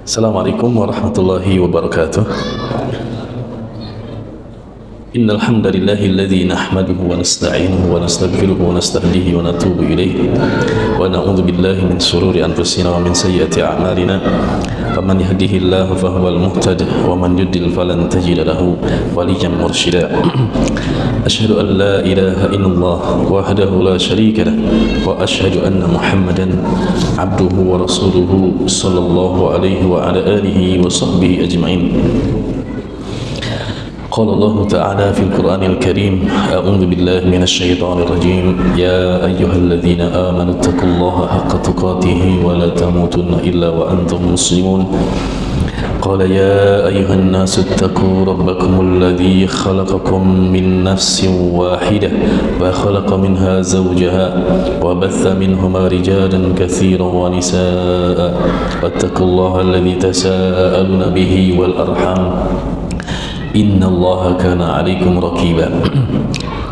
Assalamualaikum warahmatullahi wabarakatuh. Innal hamdalillahi alladzi nahmaduhu wa nasta'inuhu wa nastaghfiruhu wa nastahdihi wa natubu ilayhi wa na'udzu billahi min shururi anfusina wa min sayyiati a'malina. Faman yahdihillahu fahuwal muhtad wa man yudlil falan tajida lahu waliyyan mursyida. Asyhadu an la ilaha illallah wahdahu la syarika lah wa asyhadu anna Muhammadan abduhu wa rasuluhu sallallahu alaihi wa ala alihi wa sahbihi ajma'in. قال الله تعالى في القرآن الكريم أعوذ بالله من الشيطان الرجيم يا أيها الذين آمنوا اتقوا الله حق تقاته ولا تموتن إلا وأنتم مسلمون قال يا أيها الناس اتقوا ربكم الذي خلقكم من نفس واحدة وخلق منها زوجها وبث منهما رجالا كثيرا ونساء واتقوا الله الذي تساءلون به والأرحام إن الله كان عليكم رقيبا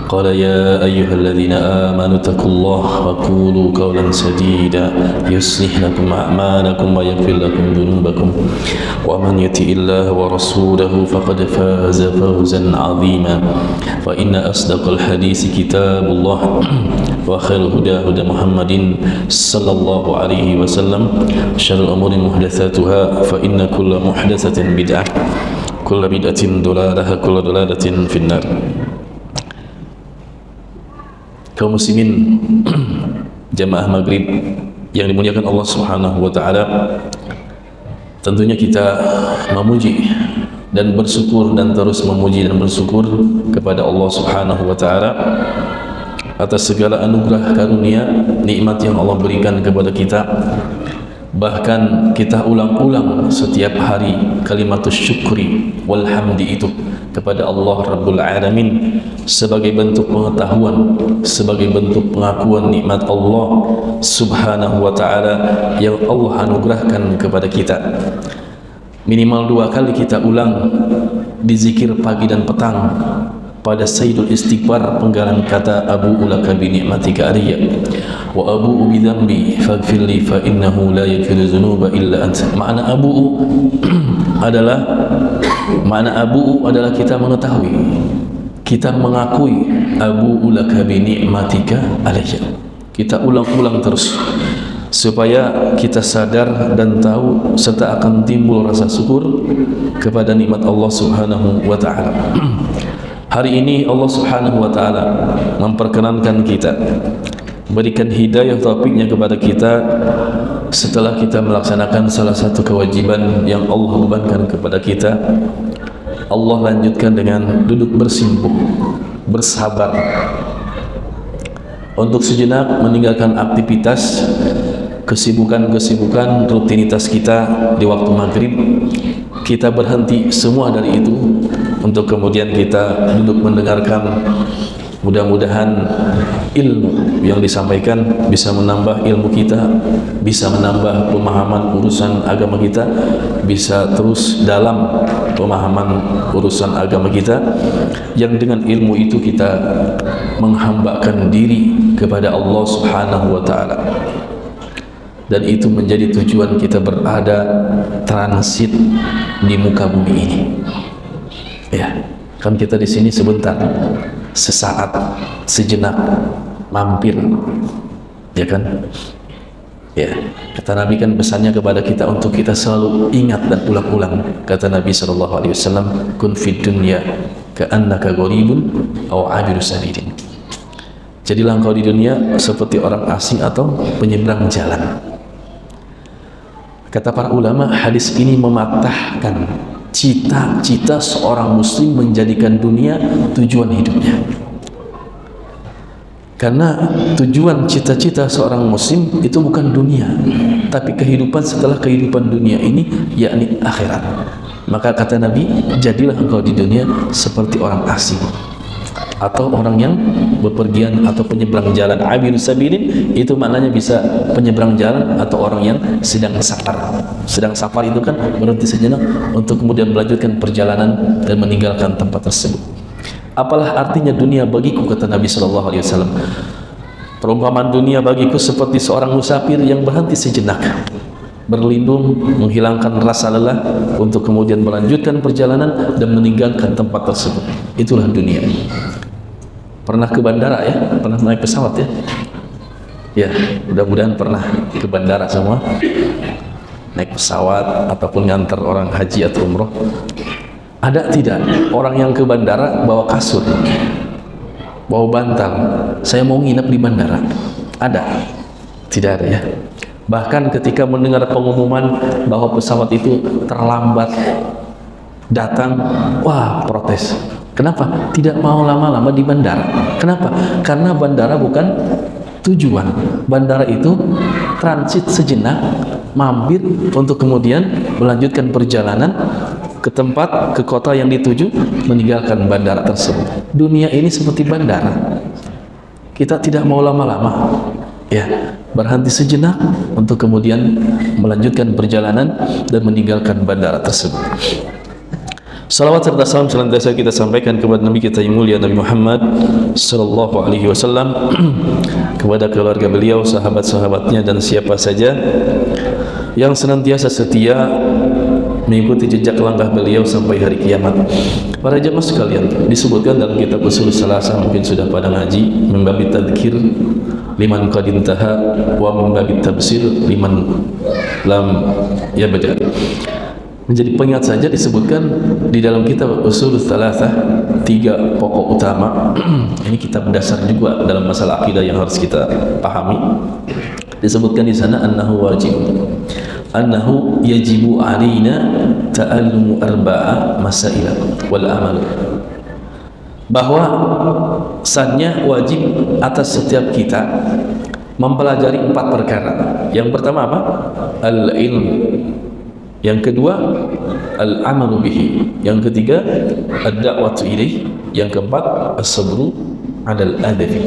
قال يا أيها الذين آمنوا اتقوا الله وقولوا قولا سديدا يصلح لكم أعمالكم ويغفر لكم ذنوبكم ومن يطع الله ورسوله فقد فاز فوزا عظيما فإن أصدق الحديث كتاب الله وخير الهدى هدى محمد صلى الله عليه وسلم شر الأمور محدثاتها فإن كل محدثة بدعة كل بدعة ضلالة كل ضلالة في النار. Kaum muslimin jamaah maghrib yang dimuliakan Allah Subhanahu wa taala, tentunya kita memuji dan bersyukur dan terus memuji dan bersyukur kepada Allah Subhanahu wa taala atas segala anugerah karunia nikmat yang Allah berikan kepada kita. Bahkan kita ulang-ulang setiap hari kalimatus syukri walhamdi itu kepada Allah Rabbul Alamin sebagai bentuk pengetahuan, sebagai bentuk pengakuan nikmat Allah Subhanahu wa ta'ala yang Allah anugerahkan kepada kita. Minimal 2 kali kita ulang di zikir pagi dan petang pada Sayyidul Istighfar penggalan kata Abu ulaka bi ni'matika ariya wa abu bi dhanbi faghfirli fa innahu la yaghfiru dzunuba illa anta. Makna abu adalah kita mengetahui, kita mengakui abu ulaka bi ni'matika ariya. Kita ulang-ulang terus supaya kita sadar dan tahu serta akan timbul rasa syukur kepada nikmat Allah Subhanahu wa taala. Hari ini Allah Subhanahu wa ta'ala memperkenankan kita, berikan hidayah taufiknya kepada kita setelah kita melaksanakan salah satu kewajiban yang Allah bebankan kepada kita. Allah lanjutkan dengan duduk bersimpuh, bersabar untuk sejenak meninggalkan aktivitas, kesibukan rutinitas kita di waktu maghrib. Kita berhenti semua dari itu untuk kemudian kita duduk mendengarkan. Mudah-mudahan ilmu yang disampaikan bisa menambah ilmu kita, bisa menambah pemahaman urusan agama kita, bisa terus dalam pemahaman urusan agama kita, yang dengan ilmu itu kita menghambakan diri kepada Allah Subhanahu wa ta'ala. Dan itu menjadi tujuan kita berada transit di muka bumi ini. Ya, kan kita di sini sebentar, sesaat, sejenak, mampir, ya kan? Ya, kata Nabi kan pesannya kepada kita untuk kita selalu ingat dan ulang-ulang. Kata Nabi SAW, kun fid dunya ka'annaka gharibun aw 'abiru sabilin. Jadilah engkau di dunia seperti orang asing atau penyeberang jalan. Kata para ulama, hadis ini mematahkan cita-cita seorang muslim menjadikan dunia tujuan hidupnya. Karena tujuan cita-cita seorang muslim itu bukan dunia, tapi kehidupan setelah kehidupan dunia ini, yakni akhirat. Maka kata Nabi, jadilah engkau di dunia seperti orang asing atau orang yang bepergian atau penyeberang jalan. Abir sabilin itu maknanya bisa penyeberang jalan atau orang yang sedang safar. Sedang safar itu kan berhenti sejenak untuk kemudian melanjutkan perjalanan dan meninggalkan tempat tersebut. Apalah artinya dunia bagiku, kata Nabi SAW. Perumpamaan dunia bagiku seperti seorang musafir yang berhenti sejenak berlindung, menghilangkan rasa lelah untuk kemudian melanjutkan perjalanan dan meninggalkan tempat tersebut. Itulah dunia. Pernah ke bandara ya? Pernah naik pesawat ya? Ya, mudah-mudahan pernah ke bandara semua. Naik pesawat ataupun ngantar orang haji atau umroh. Ada tidak orang yang ke bandara bawa kasur, bawa bantal, saya mau nginep di bandara? Ada? Tidak ada ya. Bahkan ketika mendengar pengumuman bahwa pesawat itu terlambat datang, wah protes. Kenapa? Tidak mau lama-lama di bandara. Kenapa? Karena bandara bukan tujuan. Bandara itu transit sejenak, mampir untuk kemudian melanjutkan perjalanan ke tempat, ke kota yang dituju, meninggalkan bandara tersebut. Dunia ini seperti bandara. Kita tidak mau lama-lama. Ya, berhenti sejenak untuk kemudian melanjutkan perjalanan dan meninggalkan bandara tersebut. Salawat serta salam senantiasa kita sampaikan kepada Nabi kita yang mulia Nabi Muhammad sallallahu alaihi wasallam, kepada keluarga beliau, sahabat-sahabatnya dan siapa saja yang senantiasa setia mengikuti jejak langkah beliau sampai hari kiamat. Para jemaah sekalian, disebutkan dalam kitab Ushul Salasah, mungkin sudah pada ngaji, membabi tadzkir liman qad intaha wa membabi tabsir liman lam yabda. Menjadi pengingat saja disebutkan di dalam kitab Ushul Salasah 3 pokok utama. Ini kitab dasar juga dalam masalah akidah yang harus kita pahami. Disebutkan di sana annahu wajib, annahu yajibu alaina ta'allumu arba'a masail wal amal, bahwa sahnya wajib atas setiap kita mempelajari 4 perkara. Yang pertama apa? Al-ilm. Yang kedua, al-amalu bihi. Yang ketiga, ad-da'watu ilaih. Yang keempat, as-sabru 'alal adabi.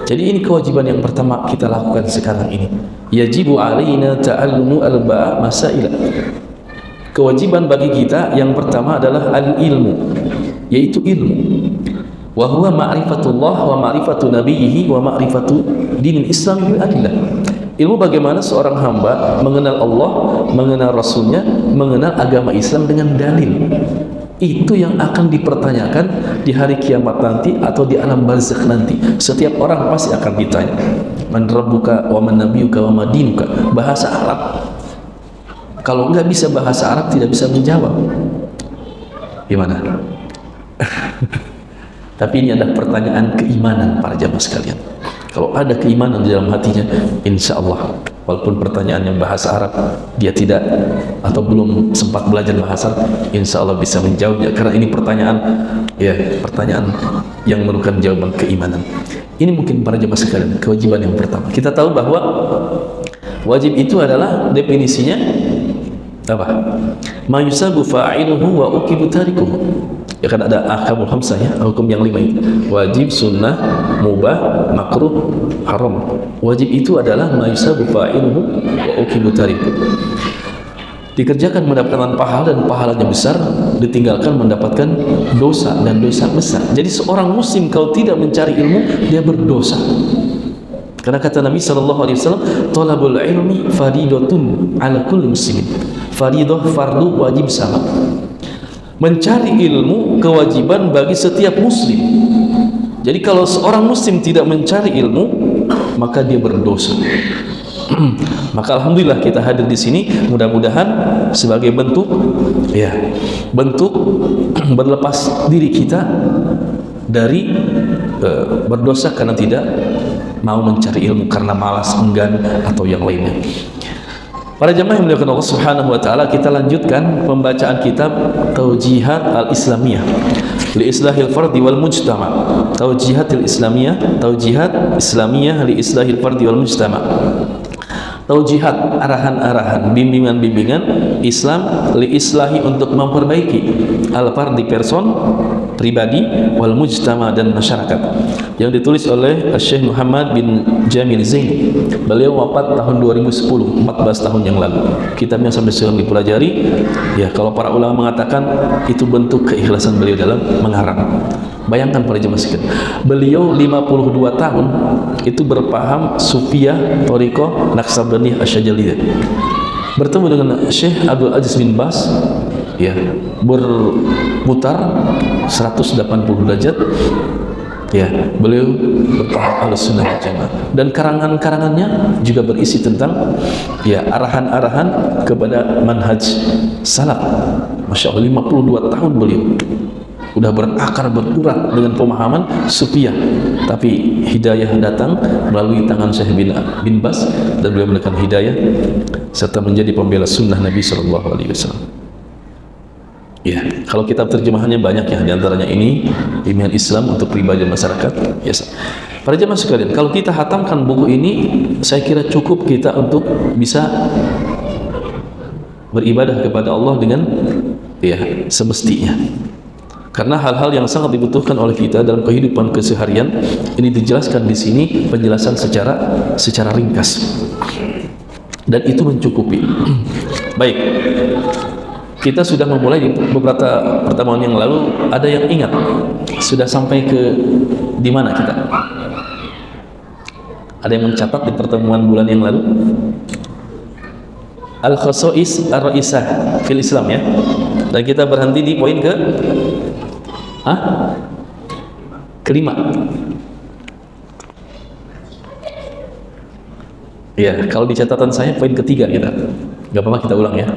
Jadi ini kewajiban yang pertama kita lakukan sekarang ini. Yajibu alaina ta'allumu arba'a masail. Kewajiban bagi kita yang pertama adalah al-ilmu, yaitu ilmu. Wa huwa ma'rifatullah wa ma'rifatu nabiyhi wa ma'rifatu dinil Islam bil adillah. Ilmu bagaimana seorang hamba mengenal Allah, mengenal Rasulnya, mengenal agama Islam dengan dalil. Itu yang akan dipertanyakan di hari kiamat nanti atau di alam barzakh nanti. Setiap orang pasti akan ditanya, man rabbuka wa man nabiyuka wa ma dinuka. Bahasa Arab. Kalau enggak bisa bahasa Arab, tidak bisa menjawab. Gimana? Tapi ini adalah pertanyaan keimanan para jamaah sekalian. Kalau ada keimanan di dalam hatinya, insya Allah, walaupun pertanyaan yang bahasa Arab dia tidak atau belum sempat belajar bahasa Arab, insya Allah bisa menjawabnya, karena ini pertanyaan, ya, pertanyaan yang memerlukan jawaban keimanan. Ini mungkin para jemaah sekalian kewajiban yang pertama. Kita tahu bahwa wajib itu adalah definisinya apa? Ma yusabu fa'iluhu wa uqibu tarikuhu. Ya kan ada ahkamul khamsah ya, hukum yang 5 itu. Wajib, sunnah, mubah, makruh, haram. Wajib itu adalah ma yusabu fa'iluhu wa uqibu tarikuhu. Dikerjakan mendapatkan pahala dan pahalanya besar, ditinggalkan mendapatkan dosa dan dosa besar. Jadi seorang muslim kalau tidak mencari ilmu, dia berdosa. Karena kata Nabi SAW, talabul ilmi faridatun ala kulli muslimin. Faridah, fardu, wajib sama. Mencari ilmu kewajiban bagi setiap muslim. Jadi kalau seorang muslim tidak mencari ilmu, maka dia berdosa. Maka alhamdulillah kita hadir di sini, mudah-mudahan sebagai bentuk, ya, bentuk berlepas diri kita dari berdosa karena tidak mau mencari ilmu, karena malas, enggan atau yang lainnya. Para jemaah yang dimuliakan Allah Subhanahu wa taala, kita lanjutkan pembacaan kitab Taujihat Al-Islamiyah li Islahil Fardi wal Mujtama. Taujihat Al-Islamiyah, Taujihat Islamiyah li Islahil Fardi wal Mujtama. Taujihat, arahan-arahan, bimbingan-bimbingan Islam li islahi, untuk memperbaiki al-fardi, person, pribadi, wal mujtama, dan masyarakat, yang ditulis oleh Syekh Muhammad bin Jamil Zain. Beliau wafat tahun 2010, 14 tahun yang lalu. Kitabnya sampai sekarang dipelajari. Ya, kalau para ulama mengatakan itu bentuk keikhlasan beliau dalam mengarang. Bayangkan para jemaah sekalian, beliau 52 tahun itu berpaham Sufiyah, Thariqah, Naqsabandiyah, Asy'adzaliyah. bertemu dengan Syekh Abdul Aziz bin Baz, ya, berputar 180 derajat. Ya, beliau bertahap Ahlussunnah wal Jamaah, dan karangan-karangannya juga berisi tentang ya arahan-arahan kepada manhaj salaf. Masya Allah, 52 tahun beliau udah berakar berurat dengan pemahaman Sufiyah, tapi hidayah datang melalui tangan Syekh bin Baz, dan beliau memberikan hidayah serta menjadi pembela sunnah Nabi SAW. Ya, kalau kitab terjemahannya banyak ya, diantaranya ini Ilmiah Islam untuk pribadi masyarakat. Yes. Para jemaah sekalian, kalau kita hatamkan buku ini, saya kira cukup kita untuk bisa beribadah kepada Allah dengan ya semestinya. Karena hal-hal yang sangat dibutuhkan oleh kita dalam kehidupan keseharian ini dijelaskan di sini, penjelasan secara ringkas, dan itu mencukupi. Baik. Kita sudah memulai di beberapa pertemuan yang lalu. Ada yang ingat sudah sampai ke di mana kita? Ada yang mencatat di pertemuan bulan yang lalu? Al-Khasa'is Ar-Ra'isah fil Islam, ya. Dan kita berhenti di poin kelima. Ya, kalau di catatan saya poin ketiga kita. Gak apa-apa, kita ulang ya.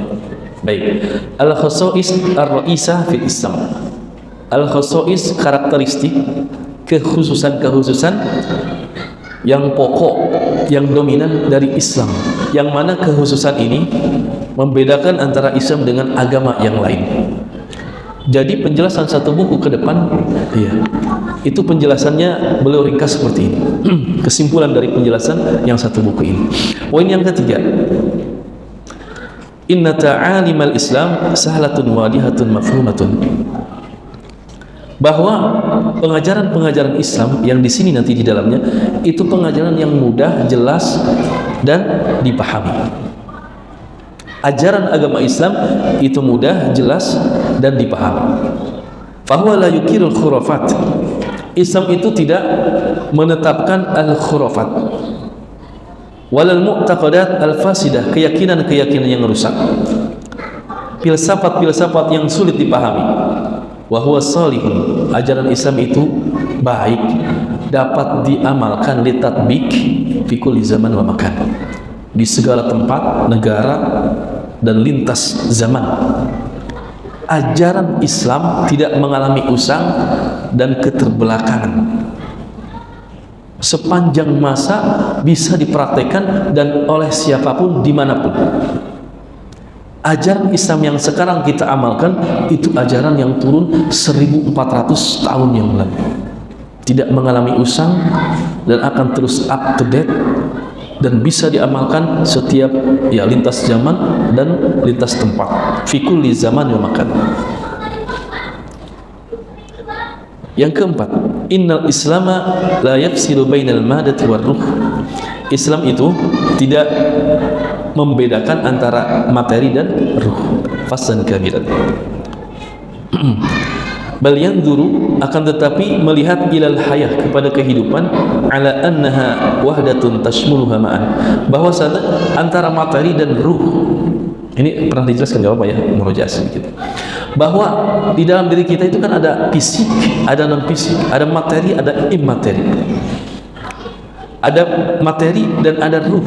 Baik, al-khasa'is ar-ra'isah fil Islam. Al-khasa'is karakteristik, kekhususan-kekhususan yang pokok, yang dominan dari Islam, yang mana kekhususan ini membedakan antara Islam dengan agama yang lain. Jadi penjelasan satu buku ke depan, ya, itu penjelasannya beliau ringkas seperti ini. Kesimpulan dari penjelasan yang satu buku ini. Poin yang ketiga, inna ta'alimal Islam sahlatun wadihatun mafhumatun. Bahwa pengajaran-pengajaran Islam yang di sini nanti di dalamnya itu pengajaran yang mudah, jelas, dan dipahami. Ajaran agama Islam itu mudah, jelas, dan dipahami. Fahuwa la yukirul khurafat. Islam itu tidak menetapkan al-khurafat walal mu'taqadat al-fasidah, keyakinan-keyakinan yang rusak, filsafat-filsafat yang sulit dipahami. Wa huwa salihun. Ajaran Islam itu baik, dapat diamalkan litatbik fi kulli zaman wa makan, di segala tempat, negara, dan lintas zaman. Ajaran Islam tidak mengalami usang dan keterbelakangan. Sepanjang masa bisa dipraktekkan dan oleh siapapun dimanapun. Ajaran Islam yang sekarang kita amalkan itu ajaran yang turun 1400 tahun yang lalu, tidak mengalami usang dan akan terus up to date dan bisa diamalkan setiap ya lintas zaman dan lintas tempat, fi kulli zaman wa makan. Yang keempat, innal islama la yafsilu bainal madati war ruh. Islam itu tidak membedakan antara materi dan ruh. Fasan kabiran. Bal yanzuru, akan tetapi melihat ilal hayah, kepada kehidupan, ala annaha wahdatun tashmuluha ma'an, bahwa antara materi dan ruh. Ini pernah dijelaskan enggak apa ya, murojaah sedikit. Bahwa di dalam diri kita itu kan ada fisik, ada non fisik, ada materi, ada imateri. Ada materi dan ada ruh.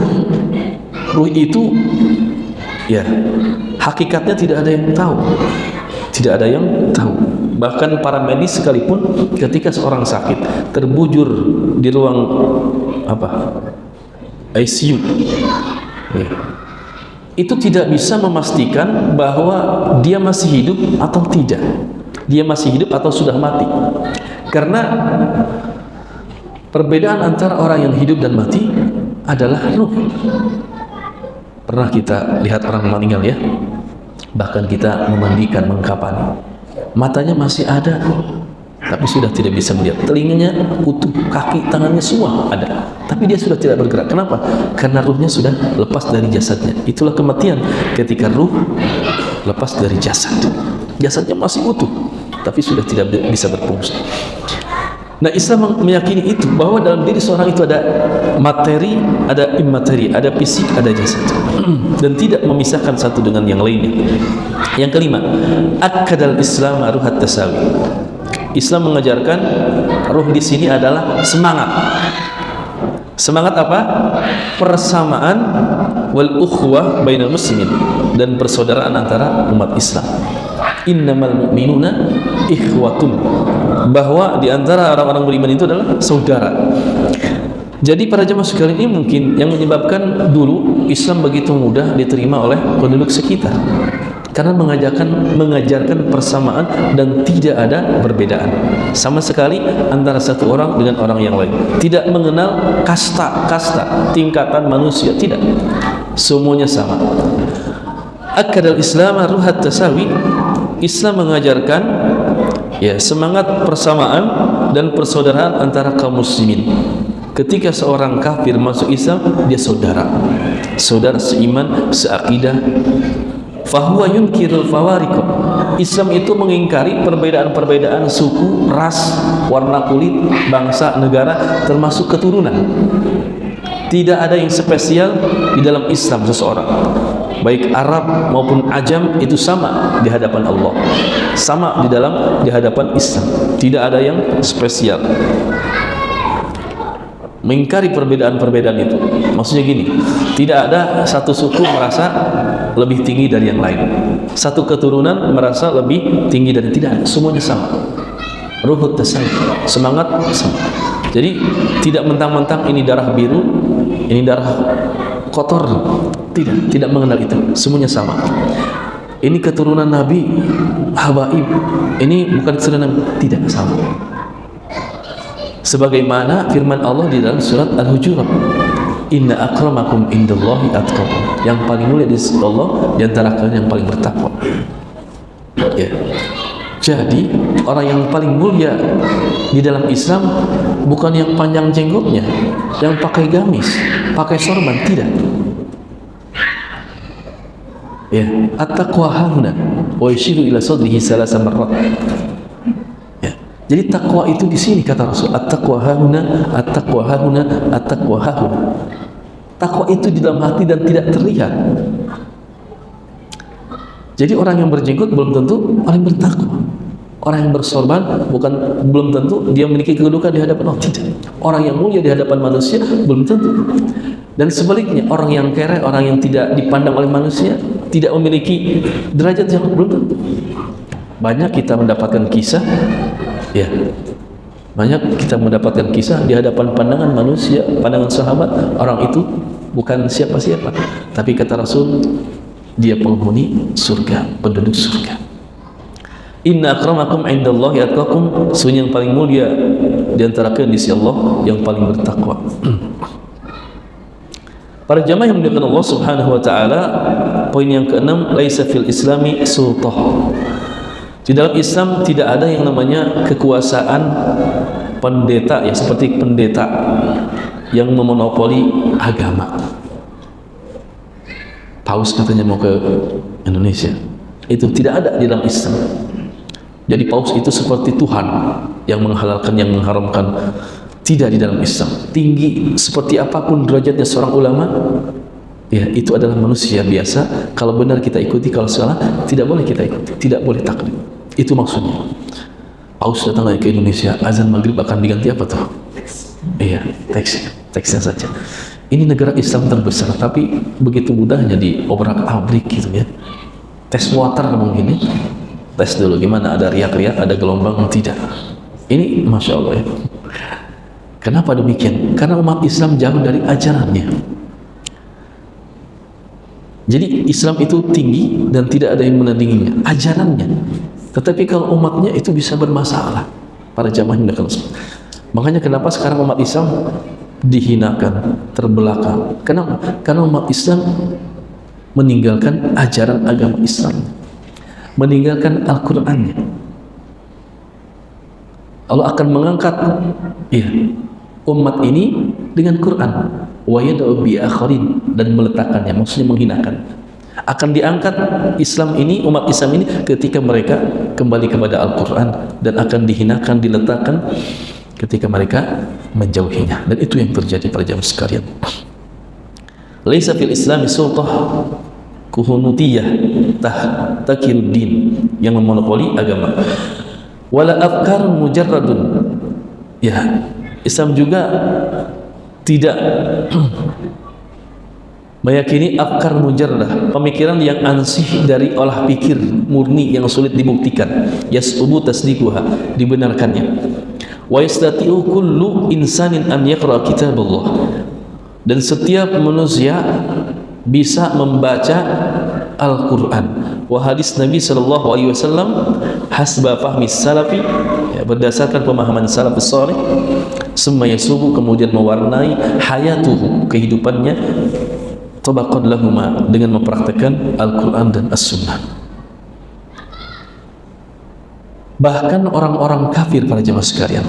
Ruh itu ya hakikatnya tidak ada yang tahu. Tidak ada yang tahu. Bahkan para medis sekalipun ketika seorang sakit terbujur di ruang ICU, ya, itu tidak bisa memastikan bahwa dia masih hidup atau tidak, dia masih hidup atau sudah mati. Karena perbedaan antara orang yang hidup dan mati adalah ruh. Pernah kita lihat orang meninggal ya, bahkan kita memandikan, mengkapani, matanya masih ada tapi sudah tidak bisa melihat, telinganya utuh, kaki, tangannya semua ada, tapi dia sudah tidak bergerak. Kenapa? Karena ruhnya sudah lepas dari jasadnya. Itulah kematian, ketika ruh lepas dari jasad. Jasadnya masih utuh tapi sudah tidak bisa berfungsi. Nah, Islam meyakini itu, bahwa dalam diri seorang itu ada materi, ada imateri, ada fisik, ada jasad, dan tidak memisahkan satu dengan yang lainnya. Yang kelima, akadal Islam ruhat tasawi. Islam mengajarkan ruh di sini adalah semangat. Semangat apa? Persamaan wal ukhwah bainal muslimin, dan persaudaraan antara umat Islam. Innamal mu'minuna ikhwatun, bahwa di antara orang-orang beriman itu adalah saudara. Jadi para jemaah sekalian, ini mungkin yang menyebabkan dulu Islam begitu mudah diterima oleh penduduk sekitar, karena mengajarkan persamaan dan tidak ada perbedaan sama sekali antara satu orang dengan orang yang lain. Tidak mengenal kasta, tingkatan manusia, tidak. Semuanya sama. Akadal Islam ruhat tasawi. Islam mengajarkan semangat persamaan dan persaudaraan antara kaum muslimin. Ketika seorang kafir masuk Islam, dia saudara seiman, seakidah. Fahuwa yunkirul fawariq. Islam itu mengingkari perbedaan-perbedaan suku, ras, warna kulit, bangsa, negara, termasuk keturunan. Tidak ada yang spesial di dalam Islam seseorang, baik Arab maupun Ajam, itu sama di hadapan Allah, sama di hadapan Islam. Tidak ada yang spesial. Mengingkari perbedaan-perbedaan itu, maksudnya gini, tidak ada satu suku merasa lebih tinggi dari yang lain, satu keturunan merasa lebih tinggi dari, tidak, semuanya sama. Ruhut tasawi, semangat sama. Jadi tidak mentang-mentang ini darah biru, ini darah kotor, tidak mengenal itu, semuanya sama. Ini keturunan Nabi, habaib, ini bukan keturunan Nabi, tidak, sama. Sebagaimana firman Allah di dalam surat Al-Hujurat, inna akramakum indallahi atqakum, yang paling mulia di sisi Allah di antara kalian yang paling bertakwa. Ya. Jadi orang yang paling mulia di dalam Islam bukan yang panjang jenggotnya, yang pakai gamis, pakai sorban, tidak. Ya, at-taqwa hahuna wa yashiru ila sadrihi salasa marrat. Ya. Jadi takwa itu di sini kata Rasul, at-taqwa hahuna, at-taqwa hahuna, at-taqwa hahuna. Takwa itu di dalam hati dan tidak terlihat. Jadi orang yang berjenggot belum tentu orang yang bertakwa. Orang yang bersorban belum tentu dia memiliki kedudukan di hadapan Allah, tidak. Orang yang mulia di hadapan manusia belum tentu. Dan sebaliknya, orang yang kere, orang yang tidak dipandang oleh manusia, tidak memiliki derajat yang belum tentu. Banyak kita mendapatkan kisah, banyak kita mendapatkan kisah di hadapan pandangan manusia, pandangan sahabat, orang itu bukan siapa-siapa, tapi kata Rasul, dia penghuni surga, penduduk surga. Inna akramakum indallahi atqakum, sesungguhnya yang paling mulia di antara kalian di sisi Allah yang paling bertakwa. Para jamaah yang dimuliakan Allah Subhanahu wa taala, poin yang keenam, laisa fil islami sultah. Di dalam Islam tidak ada yang namanya kekuasaan pendeta, seperti pendeta yang memonopoli agama. Paus katanya mau ke Indonesia, itu tidak ada di dalam Islam. Jadi paus itu seperti Tuhan yang menghalalkan, yang mengharamkan, tidak di dalam Islam. Tinggi seperti apapun derajatnya seorang ulama, itu adalah manusia biasa. Kalau benar kita ikuti, kalau salah tidak boleh kita ikuti, tidak boleh taklid. Itu maksudnya. Paus datang lagi ke Indonesia, azan maghrib akan diganti apa tuh? Teksnya saja. Ini negara Islam terbesar, tapi begitu mudahnya diobrak-abrik gitu ya. Tes water mungkin ya. Tes dulu gimana, ada riak-riak, ada gelombang, tidak. Ini Masya Allah ya. Kenapa demikian? Karena umat Islam jauh dari ajarannya. Jadi Islam itu tinggi dan tidak ada yang menandinginya, ajarannya. Tetapi kalau umatnya itu bisa bermasalah. Para jamaah yang dikenal. Makanya kenapa sekarang umat Islam dihinakan, terbelakang. Kenapa? Karena umat Islam meninggalkan ajaran agama Islam, meninggalkan Al-Qur'annya. Allah akan mengangkat umat ini dengan Quran, wa yad'u bi akharin, dan meletakkannya, maksudnya menghinakan. Akan diangkat Islam ini, umat Islam ini ketika mereka kembali kepada Al-Quran, dan akan dihinakan, diletakkan ketika mereka menjauhinya. Dan itu yang terjadi pada zaman sekalian. Laisa fil Islami sultah kuhunutiyah takiruddin, yang memonopoli agama. Wala afkarun mujarradun. Ya, Islam juga tidak meyakini afkar mujarrad, pemikiran yang ansih dari olah pikir murni yang sulit dibuktikan. Yas'ubu tasdiquha, dibenarkannya. Wa yastati'u kullu insanin an yaqra kitaballah, dan setiap manusia bisa membaca Al-Quran wa hadis Nabi SAW hasba fahmi salafi, ya, berdasarkan pemahaman salafus salih. Summa yasubu, kemudian mewarnai hayatuhu, kehidupannya, tabaqan lahuma, dengan mempraktekkan Al-Quran dan As-Sunnah. Bahkan orang-orang kafir pada zaman sekalian,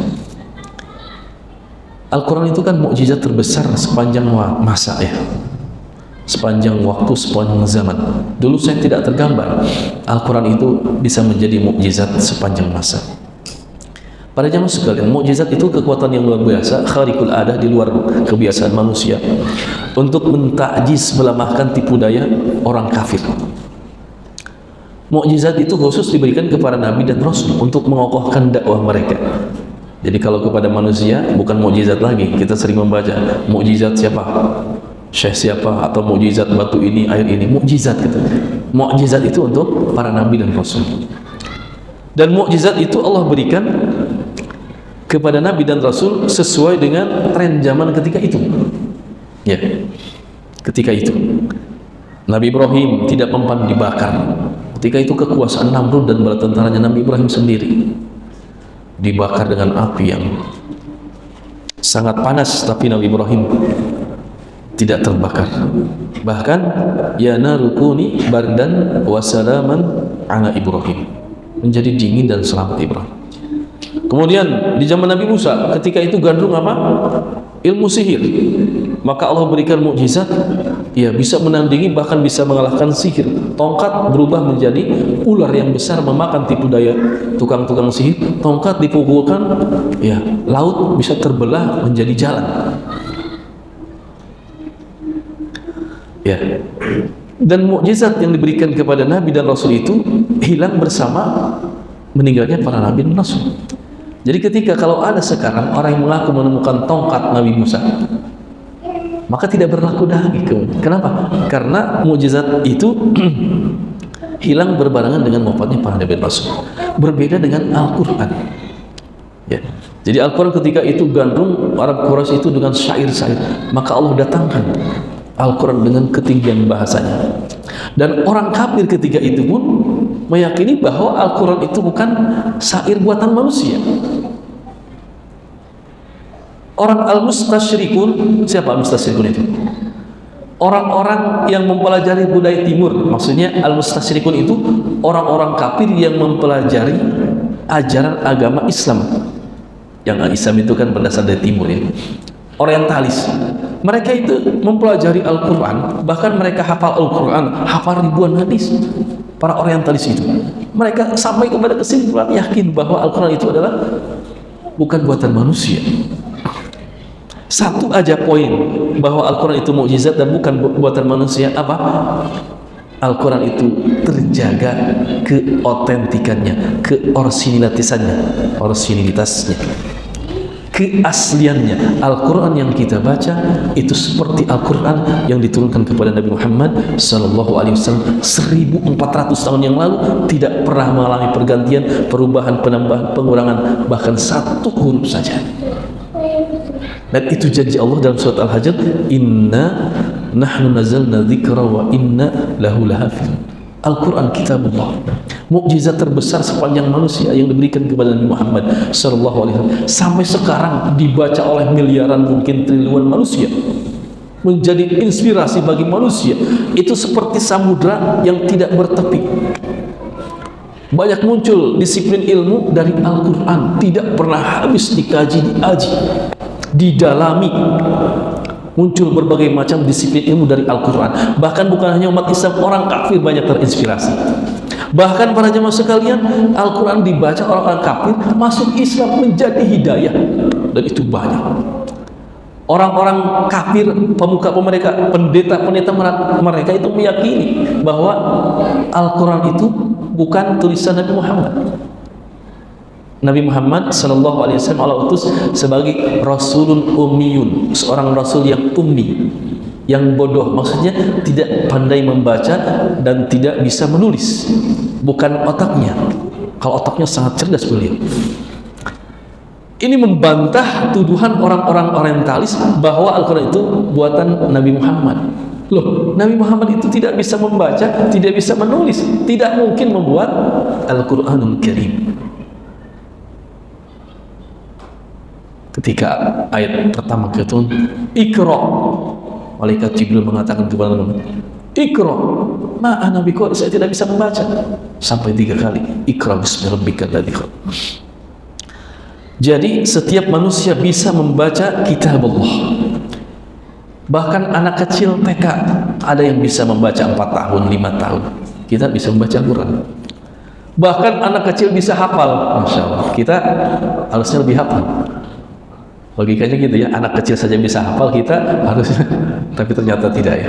Al-Quran itu kan mukjizat terbesar sepanjang masa, ya, sepanjang waktu, sepanjang zaman. Dulu saya tidak tergambar Al-Quran itu bisa menjadi mukjizat sepanjang masa. Pada zaman sekalian, mukjizat itu kekuatan yang luar biasa, khariqul adah, di luar kebiasaan manusia, untuk mentakjiz, melemahkan tipu daya orang kafir. Mukjizat itu khusus diberikan kepada Nabi dan Rasul untuk mengokohkan dakwah mereka. Jadi kalau kepada manusia bukan mukjizat lagi. Kita sering membaca mukjizat siapa, syekh siapa, atau mukjizat batu ini, air ini. Mukjizat gitu. Mukjizat itu untuk para Nabi dan Rasul. Dan mukjizat itu Allah berikan kepada Nabi dan Rasul sesuai dengan tren zaman ketika itu. Ya, ketika itu Nabi Ibrahim tidak mempan dibakar. Ketika itu kekuasaan Namrud dan bala tentaranya Nabi Ibrahim sendiri dibakar dengan api yang sangat panas, tapi Nabi Ibrahim tidak terbakar. Bahkan ya narukuni bardan wa salaman ala Ibrahim, menjadi dingin dan selamat Ibrahim. Kemudian di zaman Nabi Musa, ketika itu gandrung apa? Ilmu sihir. Maka Allah berikan mukjizat, ya, bisa menandingi, bahkan bisa mengalahkan sihir. Tongkat berubah menjadi ular yang besar memakan tipu daya tukang-tukang sihir. Tongkat dipukulkan, ya, laut bisa terbelah menjadi jalan. Ya. Dan mukjizat yang diberikan kepada Nabi dan Rasul itu hilang bersama meninggalnya para Nabi dan Rasul. Jadi ketika kalau ada sekarang orang yang mengaku menemukan tongkat Nabi Musa, maka tidak berlaku lagi. Kenapa? Karena mukjizat itu hilang berbarengan dengan wafatnya para Nabi dan Rasul. Berbeda dengan Al-Quran. Ya. Jadi Al-Quran ketika itu gandrung Arab Quraisy itu dengan syair-syair, maka Allah datangkan Al-Quran dengan ketinggian bahasanya. Dan orang kafir ketika itu pun meyakini bahwa Al-Quran itu bukan syair buatan manusia. Orang al-mustasyrikun, siapa al-mustasyrikun itu? Orang-orang yang mempelajari budaya timur. Maksudnya al-mustasyrikun itu orang-orang kafir yang mempelajari ajaran agama Islam. Yang Islam itu kan berdasar dari timur, ya. Orientalis. Mereka itu mempelajari Al-Quran, bahkan mereka hafal Al-Quran, hafal ribuan hadis. Para orientalis itu, mereka sampai kepada kesimpulan yakin bahwa Al-Quran itu adalah bukan buatan manusia. Satu aja poin bahwa Al-Quran itu mukjizat dan bukan buatan manusia, apa? Al-Quran itu terjaga keotentikannya, keorisinilitasnya, keasliannya. Al-Quran yang kita baca itu seperti Al-Quran yang diturunkan kepada Nabi Muhammad SAW 1400 tahun yang lalu, tidak pernah mengalami pergantian, perubahan, penambahan, pengurangan, bahkan satu huruf saja. Dan itu janji Allah dalam surat Al-Hajj, inna nahnu nazzalna dzikra wa inna lahu lahafizun. Al-Quran kitabullah, mukjizat terbesar sepanjang manusia yang diberikan kepada Nabi Muhammad SAW, sampai sekarang dibaca oleh miliaran, mungkin triliunan manusia, menjadi inspirasi bagi manusia. Itu seperti samudra yang tidak bertepi. Banyak muncul disiplin ilmu dari Al-Quran, tidak pernah habis dikaji, diaji, didalami. Muncul berbagai macam disiplin ilmu dari Al-Quran. Bahkan bukan hanya umat Islam, orang kafir banyak terinspirasi. Bahkan para jemaah sekalian, Al-Quran dibaca orang-orang kafir masuk Islam menjadi hidayah, dan itu banyak. Orang-orang kafir, pemuka mereka, pendeta-pendeta mereka itu meyakini bahwa Al-Quran itu bukan tulisan Nabi Muhammad. Nabi Muhammad sallallahu alaihi wasallam Allah utus sebagai rasulun ummiyun, seorang rasul yang ummi, yang bodoh, maksudnya tidak pandai membaca dan tidak bisa menulis. Bukan otaknya. Kalau otaknya sangat cerdas beliau. Ini membantah tuduhan orang-orang orientalis bahwa Al-Quran itu buatan Nabi Muhammad. Loh, Nabi Muhammad itu tidak bisa membaca, tidak bisa menulis, tidak mungkin membuat Al-Quranul Karim. Ketika ayat pertama keturun, Iqra, malaikat Jibril mengatakan kepada Nabi, Iqra, ma'ana biqari, saya tidak bisa membaca. Sampai 3 kali, Iqra bismi rabbikal ladzi khalaq. Jadi setiap manusia bisa membaca kitab Allah. Bahkan anak kecil TK ada yang bisa membaca 4 tahun, 5 tahun. Kita bisa membaca Al-Quran. Bahkan anak kecil bisa hafal. Masya Allah, kita harusnya lebih hafal. Logikanya gitu ya, anak kecil saja bisa hafal, kita harusnya, tapi ternyata tidak ya.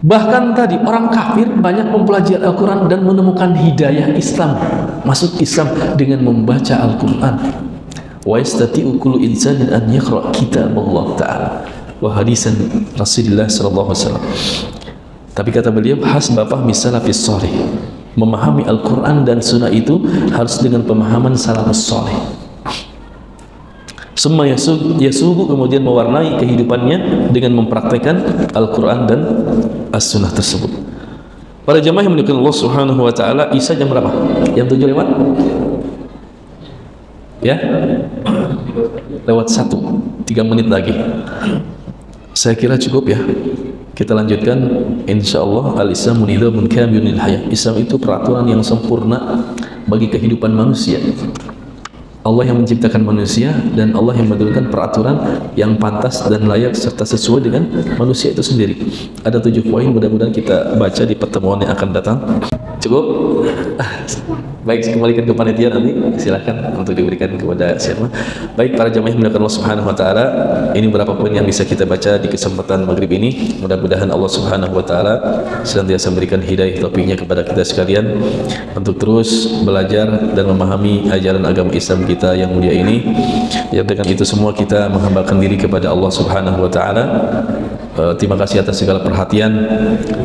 Bahkan tadi orang kafir banyak mempelajari Al-Quran dan menemukan hidayah Islam, masuk Islam dengan membaca Al-Quran. Wa yastati'u kullu insanin an yaqra' kitab Allah Ta'ala wa hadisan Rasulullah sallallahu alaihi wasallam. Tapi kata beliau, hasba fahmi salafis salih, memahami Al-Quran dan sunnah itu harus dengan pemahaman salafus salih. Semua yasugu kemudian mewarnai kehidupannya dengan mempraktekkan Al-Quran dan As-Sunnah tersebut. Para jemaah yang dimuliakan Allah Subhanahu wa Ta'ala, Isya jam berapa? Jam 7 lewat? Ya? Lewat 1, 3 menit lagi. Saya kira cukup ya. Kita lanjutkan. InsyaAllah Al-Islamu nidhamun kamilun lil hayat. Islam itu peraturan yang sempurna bagi kehidupan manusia. Allah yang menciptakan manusia dan Allah yang menentukan peraturan yang pantas dan layak serta sesuai dengan manusia itu sendiri. Ada 7 poin, mudah-mudahan kita baca di pertemuan yang akan datang. Cukup? Baik, kembalikan ke panitia nanti, silakan untuk diberikan kepada siapa. Baik, para jamaah yang dimuliakan Allah Subhanahu wa Ta'ala, ini beberapa poin yang bisa kita baca di kesempatan maghrib ini. Mudah-mudahan Allah Subhanahu wa Ta'ala senantiasa memberikan hidayah taufiknya kepada kita sekalian untuk terus belajar dan memahami ajaran agama Islam kita yang mulia ini. Ya, dengan itu semua kita menghambakan diri kepada Allah Subhanahu wa Ta'ala. Terima kasih atas segala perhatian,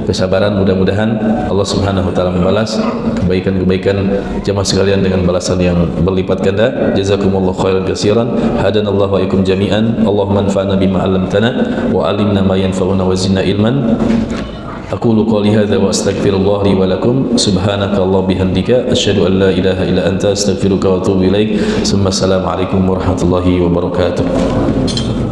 kesabaran. Mudah-mudahan Allah Subhanahu wa Ta'ala membalas kebaikan-kebaikan jemaah sekalian dengan balasan yang berlipat ganda. Jazakumullahu khairan katsiran. Hadanallahu wa ikum jami'an. Allahumma anfa'na bima 'allamtana wa 'allimna ma yanfa'una wa zidna ilman. Aqulu qawli hadza wa astaghfirullah li wa lakum. Subhanaka Allah bihamdika asyhadu an la ilaha illa anta astaghfiruka wa atubu ilaik. Assalamu alaikum warahmatullahi wabarakatuh.